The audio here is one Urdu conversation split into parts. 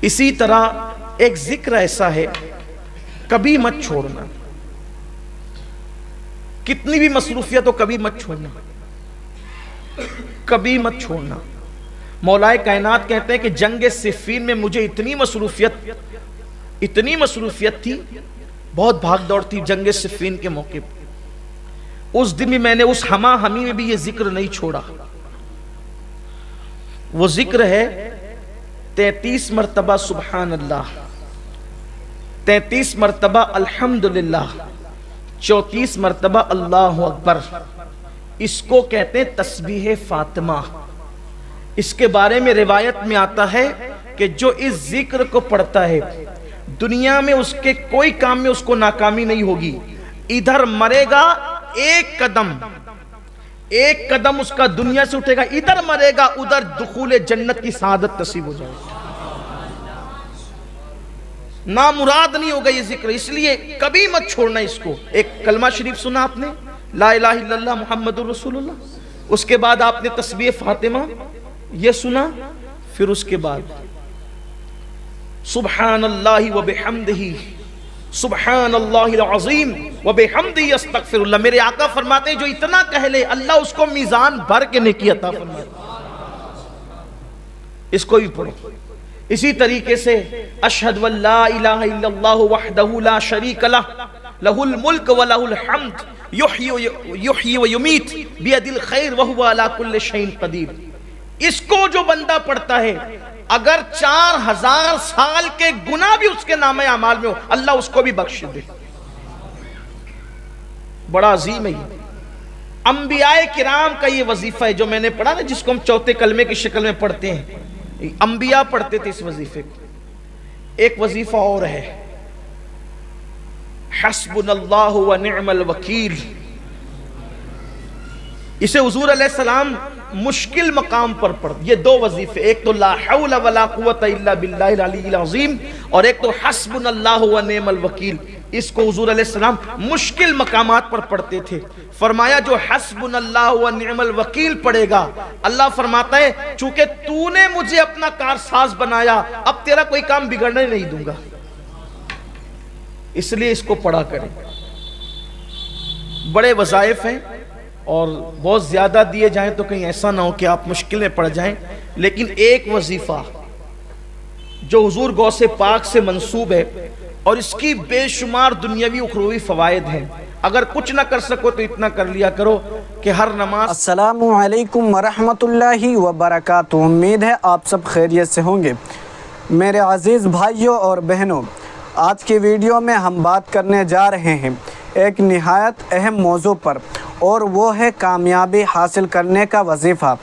اسی طرح ایک ذکر ایسا ہے، کبھی مت چھوڑنا، کتنی بھی مصروفیت ہو کبھی مت چھوڑنا، کبھی مت چھوڑنا۔ مولا کائنات کہتے ہیں کہ جنگ صفین میں مجھے اتنی مصروفیت تھی، بہت بھاگ دوڑ تھی جنگ صفین کے موقع پر۔ اس دن بھی میں نے اس ہما ہمی میں بھی یہ ذکر نہیں چھوڑا۔ وہ ذکر ہے 33 مرتبہ سبحان اللہ، 33 مرتبہ الحمدللہ، 34 مرتبہ اللہ اکبر۔ اس کو کہتے ہیں تسبیح فاطمہ۔ اس کے بارے میں روایت میں آتا ہے کہ جو اس ذکر کو پڑھتا ہے دنیا میں اس کے کوئی کام میں اس کو ناکامی نہیں ہوگی، ادھر مرے گا ایک قدم اس کا دنیا سے اٹھے گا، ادھر مرے گا ادھر دخول جنت کی سعادت نصیب ہو جائے گی، نامراد نہیں ہوگا یہ ذکر۔ اس لیے کبھی مت چھوڑنا اس کو۔ ایک کلمہ شریف سنا آپ نے، لا الہ الا اللہ محمد الرسول اللہ، اس کے بعد آپ نے تسبیح فاطمہ یہ سنا، پھر اس کے بعد سبحان اللہ وبحمدہ، سبحان اللہ العظیم وبحمدہ استغفر اللہ۔ میرے آقا فرماتے ہیں جو اتنا کہہ لے اللہ اس کو میزان بھر کے نیکی عطا فرماتے ہیں۔ اس کو بھی پڑھو۔ اسی طریقے سے اشہد ان لا الہ الا اللہ وحدہ لا شریک لہ، لہ الملک ولہ الحمد، یحیی و یمیت بیدہ الخیر وہو علی کل شیء قدیر۔ اس کو جو بندہ پڑھتا ہے اگر 4000 سال کے گناہ بھی اس کے نامہ اعمال میں ہو اللہ اس کو بھی بخش دے۔ بڑا عظیم ہے یہ۔ انبیاء کرام کا یہ وظیفہ ہے جو میں نے پڑھا نا، جس کو ہم چوتھے کلمے کی شکل میں پڑھتے ہیں، انبیاء پڑھتے تھے اس وظیفے کو۔ ایک وظیفہ اور ہے، حسبنا اللہ و نعم الوکیل۔ اسے حضور علیہ السلام مشکل مقام پر پڑھ، یہ دو وظیفے، ایک تو لا حول ولا قوت الا باللہ العلی العظیم، اور ایک تو حسبنا اللہ و نعم الوکیل۔ اس کو حضور علیہ السلام مشکل مقامات پر پڑھتے تھے۔ فرمایا جو حسبنا اللہ و نعم الوکیل پڑھے گا، اللہ فرماتا ہے چونکہ تو نے مجھے اپنا کارساز بنایا اب تیرا کوئی کام بگڑنے نہیں دوں گا، اس لیے اس کو پڑھا کریں۔ بڑے وظائف ہیں اور بہت زیادہ دیے جائیں تو کہیں ایسا نہ ہو کہ آپ مشکل میں پڑ جائیں، لیکن ایک وظیفہ جو حضور غوث پاک سے منسوب ہے اور اس کی بے شمار دنیاوی اخروی فوائد ہیں، اگر کچھ نہ کر سکو تو اتنا کر لیا کرو کہ ہر نماز۔ السلام علیکم ورحمۃ اللہ وبرکاتہ۔ امید ہے آپ سب خیریت سے ہوں گے۔ میرے عزیز بھائیوں اور بہنوں، آج کی ویڈیو میں ہم بات کرنے جا رہے ہیں ایک نہایت اہم موضوع پر، اور وہ ہے کامیابی حاصل کرنے کا وظیفہ۔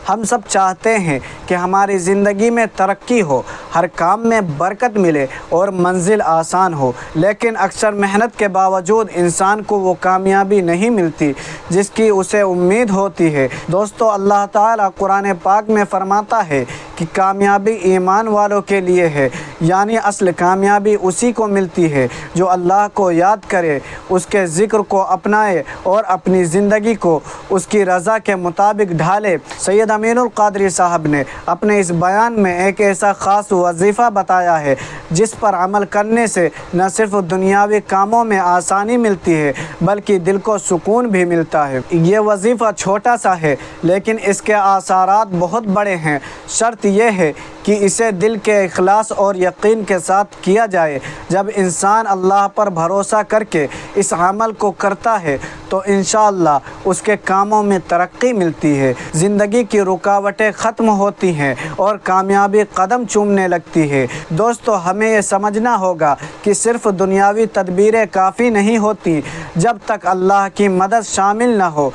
ہم سب چاہتے ہیں کہ ہماری زندگی میں ترقی ہو، ہر کام میں برکت ملے اور منزل آسان ہو، لیکن اکثر محنت کے باوجود انسان کو وہ کامیابی نہیں ملتی جس کی اسے امید ہوتی ہے۔ دوستو، اللہ تعالیٰ قرآن پاک میں فرماتا ہے کہ کامیابی ایمان والوں کے لیے ہے، یعنی اصل کامیابی اسی کو ملتی ہے جو اللہ کو یاد کرے، اس کے ذکر کو اپنائے اور اپنی زندگی کو اس کی رضا کے مطابق ڈھالے۔ سید امین القادری صاحب نے اپنے اس بیان میں ایک ایسا خاص وظیفہ بتایا ہے جس پر عمل کرنے سے نہ صرف دنیاوی کاموں میں آسانی ملتی ہے بلکہ دل کو سکون بھی ملتا ہے۔ یہ وظیفہ چھوٹا سا ہے لیکن اس کے آثارات بہت بڑے ہیں۔ شرط یہ ہے کہ اسے دل کے اخلاص اور یقین کے ساتھ کیا جائے۔ جب انسان اللہ پر بھروسہ کر کے اس عمل کو کرتا ہے تو انشاءاللہ اس کے کاموں میں ترقی ملتی ہے، زندگی کی رکاوٹیں ختم ہوتی ہیں اور کامیابی قدم چومنے لگتی ہے۔ دوستو، ہمیں یہ سمجھنا ہوگا کہ صرف دنیاوی تدبیریں کافی نہیں ہوتی جب تک اللہ کی مدد شامل نہ ہو۔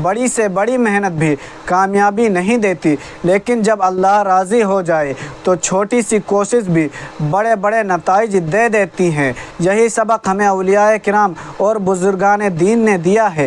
بڑی سے بڑی محنت بھی کامیابی نہیں دیتی، لیکن جب اللہ راضی ہو جائے تو چھوٹی سی کوشش بھی بڑے بڑے نتائج دے دیتی ہیں۔ یہی سبق ہمیں اولیاء کرام اور بزرگان دین نے دیا ہے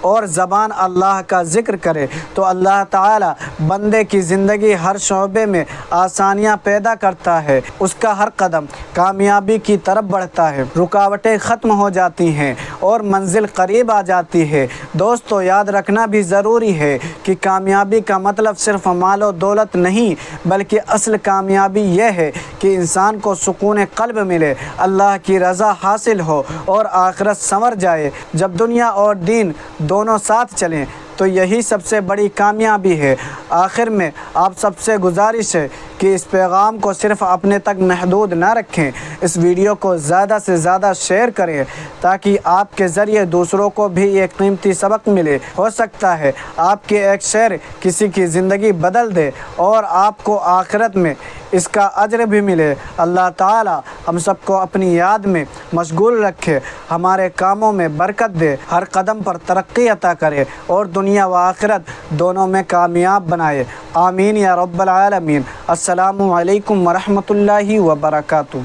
اور زبان اللہ کا ذکر کرے تو اللہ تعالی بندے کی زندگی ہر شعبے میں آسانیاں پیدا کرتا ہے، اس کا ہر قدم کامیابی کی طرف بڑھتا ہے، رکاوٹیں ختم ہو جاتی ہیں اور منزل قریب آ جاتی ہے۔ دوستو یاد رکھنا بھی ضروری ہے کہ کامیابی کا مطلب صرف مال و دولت نہیں، بلکہ اصل کامیابی یہ ہے کہ انسان کو سکون قلب ملے، اللہ کی رضا حاصل ہو اور آخرت سنور جائے۔ جب دنیا اور دین دونوں ساتھ چلیں تو یہی سب سے بڑی کامیابی ہے۔ آخر میں آپ سب سے گزارش ہے کہ اس پیغام کو صرف اپنے تک محدود نہ رکھیں، اس ویڈیو کو زیادہ سے زیادہ شیئر کریں تاکہ آپ کے ذریعے دوسروں کو بھی ایک قیمتی سبق ملے۔ ہو سکتا ہے آپ کے ایک شیئر کسی کی زندگی بدل دے اور آپ کو آخرت میں اس کا اجر بھی ملے۔ اللہ تعالی ہم سب کو اپنی یاد میں مشغول رکھے، ہمارے کاموں میں برکت دے، ہر قدم پر ترقی عطا کرے اور دنیا و آخرت دونوں میں کامیاب بنائے۔ آمین یا رب العالمین۔ السلام علیکم ورحمۃ اللہ وبرکاتہ۔